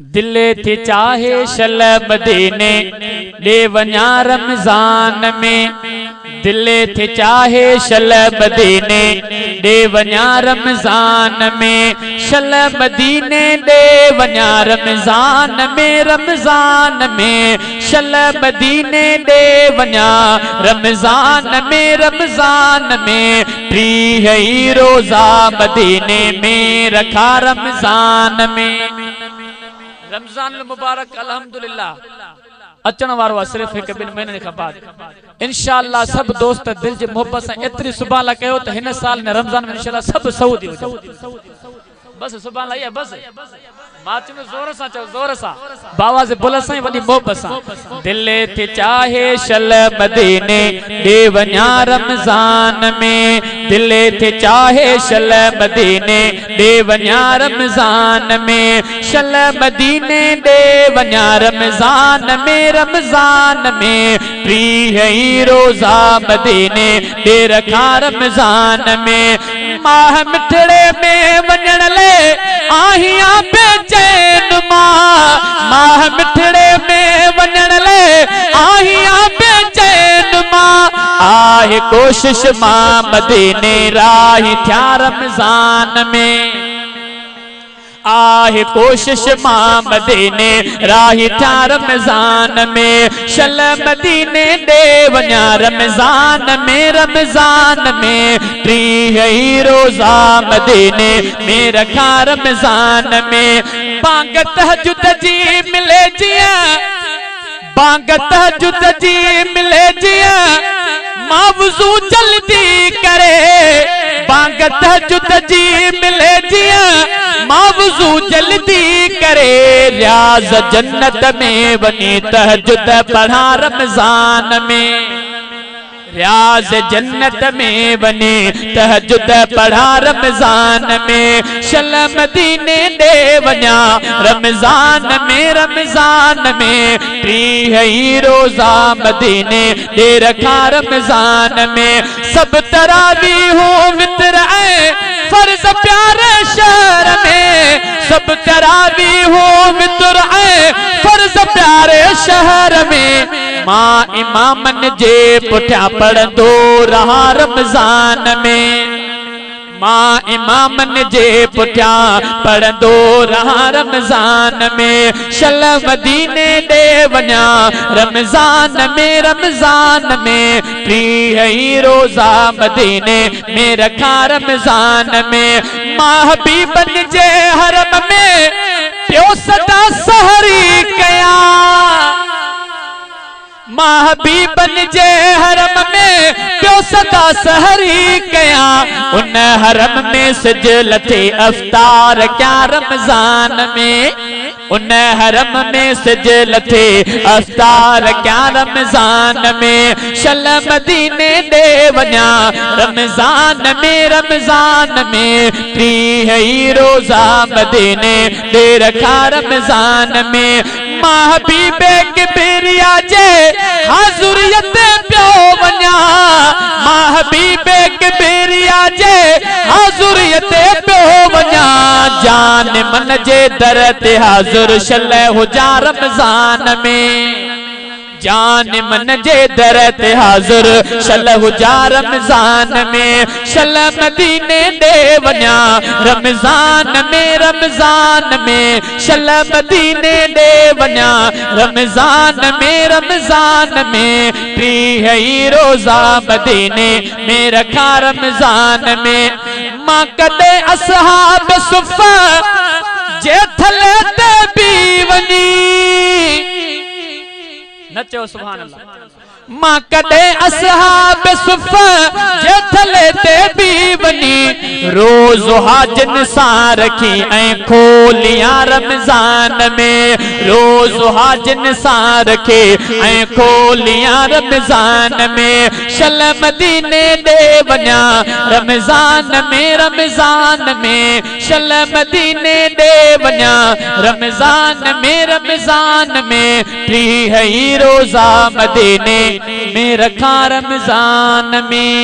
दिल थी चाहे शल मदीने ॾे वञा रमज़ान में, दिल थी चाहे शल मदीने ॾे वञा रमज़ान में, शल मदीने ॾे वञा रमज़ान में, रमज़ान में शल मदीने ॾे वञा रमज़ान में, रमज़ान में टीह ई रोज़ा मदीने में रखा रमज़ान में। रमज़ान मुबारक अल्हम्दुलिल्लाह अचण वारो आहे सिर्फ़ हिकु ॿिनि महीननि खां बाद। इंशाअल्लाह सब दोस्त दिल जे मोहब्बत सां एतिरी सुभाणे लाइ कयो त हिन साल ने रमज़ान में इंशाअल्लाह सब सऊदी हुजे। बस सुभाणे लाइ बस माचो जोर सां चओ, जोर सां बाबा जे बुल सां वॾी मोहब्बत सां। दिल थी चाहे शल मदीने ॾे वञा रमज़ान में, दिल थी चाहे शल मदीने ॾे वञा रमज़ान में, शल मदीने ॾे वञा रमज़ान में, रमज़ान में टीह ई रोज़ा मदीने ॾे रखा रमज़ान में। माह मिठड़े में वञण ले आहियां बेचैन माह मिठड़े में वञण ले आहियां बेचैन आहे कोशिश मां मदीने राही थिया रमज़ान में, आहे कोशिश मां मदीने राही थिया रमज़ान में, शल मदीने ॾे वञा रमज़ान में, रमज़ान में टीह ई रोज़ा मदीने में रखा रमज़ान में। बांग तहज्जुद जी मिले जियां, बांग तहज्जुद जी मिले जियां मां वुज़ू जल्दी करे, बांग तहज्जुद जी मिले जियां मां वुज़ू जल्दी करे, रियाज़ जन्नत में वनी तहज्जुद पढ़ा रमज़ान में, रियाज़ जन्नत में वनी तहज्जुद पढ़ा रमज़ान में, शल मदीने ॾे वञा रमज़ान में, रमज़ान में टीह ई रोज़ा मदीने ॾे रखा रमज़ान में। सब तरावीहूं वितर ऐं फर्ज़ प्यारे शहर में, सब तरावीहूं वितर ऐं फर्ज़ प्यारे शहर में मां इमामन जे पुठियां पढ़ंदो रहा रमज़ान में, मां इमामन जे पुठियां पढ़ंदो रहा रमज़ान में, शल मदीने ॾे वञा रमज़ान में, रमज़ान में टीह ई रोज़ा मदीने में रखा रमज़ान में। मां हबीबन जे हरम में पियो सदा सहरी कयां, मां हबीबन जे हरम में पियो सदा सहरी कयां, उन हरम में सिज लथे अफ्तार क्या रमज़ान में, उन हरम में सिज लथे अफ्तार क्या रमज़ान में, शल मदीने ॾे वञा रमज़ान में, रमज़ान में टीह ई रोज़ा मदीने ॾे रखा रमज़ान में। मां हबीबे किबरिया जे हाज़ुरियत पियो वञा, मां हबीबे किबरिया जे हाज़ुरियत पियो वञा, जान मन जे दर ते हाज़ुर शल हुजा रमज़ान में, जान मन जे दर ते हाज़ुर शल हुजा रमज़ान में, शल मदीने ॾे वञा रमज़ान में, रमज़ान में शल मदीने ॾे वञा रमज़ान में, रमज़ान में टीह ई रोज़ा मदीने में रखा रमज़ान में। मां कॾहिं असहाब सुफ़ा जे थले ते बि वञी नचो सुभान अल्लाह, मां कॾहिं असहाब सुफ़ा जे थले ते बि वञी रोज़ हाजन सां रखी ऐं खोलियां रमज़ान में, रोज़ हाजन सां रखे ऐं खोलियां रमज़ान में, शल मदीने ॾे वञा रमज़ान में, रमज़ान में शल मदीने ॾे वञा रमज़ान में, रमज़ान में टीह ई रोज़ा मदीने में रखा रमज़ान में।